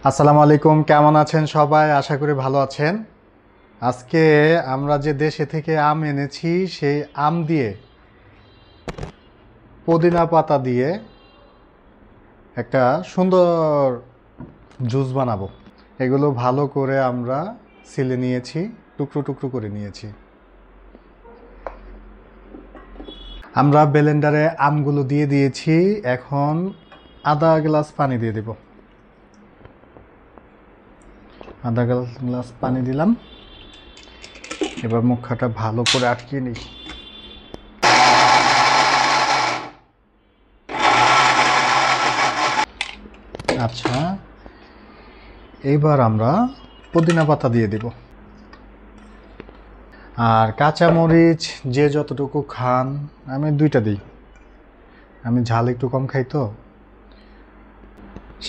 আসসালামু আলাইকুম, কেমন আছেন সবাই? আশা করি ভালো আছেন। আজকে আমরা যে দেশে থেকে আম এনেছি সেই আম দিয়ে পুদিনা পাতা দিয়ে একটা সুন্দর জুস বানাবো। এগুলো ভালো করে আমরা ছিলে নিয়েছি, টুকরো টুকরো করে নিয়েছি। আমরা ব্লেন্ডারে আমগুলো দিয়ে দিয়েছি। এখন আধা গ্লাস পানি দিয়ে দেব। আধা গ্লাস পানি দিলাম। এবার মুখটা ভালো করে আটকিয়ে নিই। আচ্ছা, এইবার আমরা পুদিনা পাতা দিয়ে দেব। আর কাঁচামরিচ যে যতটুকু খান, আমি 2টা দিই। আমি ঝাল একটু কম খাই তো।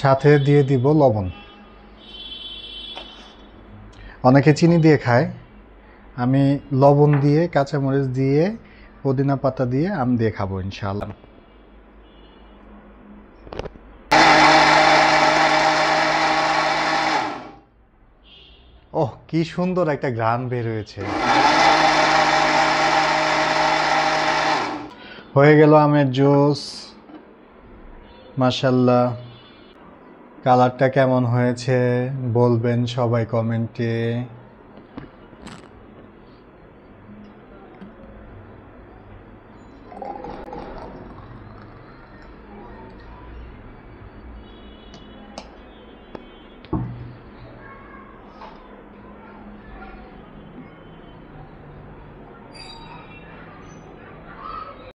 সাথে দিয়ে দিব লবণ। অনেকে চিনি দিয়ে খায়, আমি লবণ দিয়ে, কাঁচামরিচ দিয়ে, পুদিনা পাতা দিয়ে, আম দিয়ে খাবো ইনশাআল্লাহ। ওহ, কি সুন্দর একটা ঘ্রাণ বের হয়েছে। হয়ে গেল আমের জুস। মাশাআল্লাহ, কালারটা কেমন হয়েছে বলবেন সবাই কমেন্টে।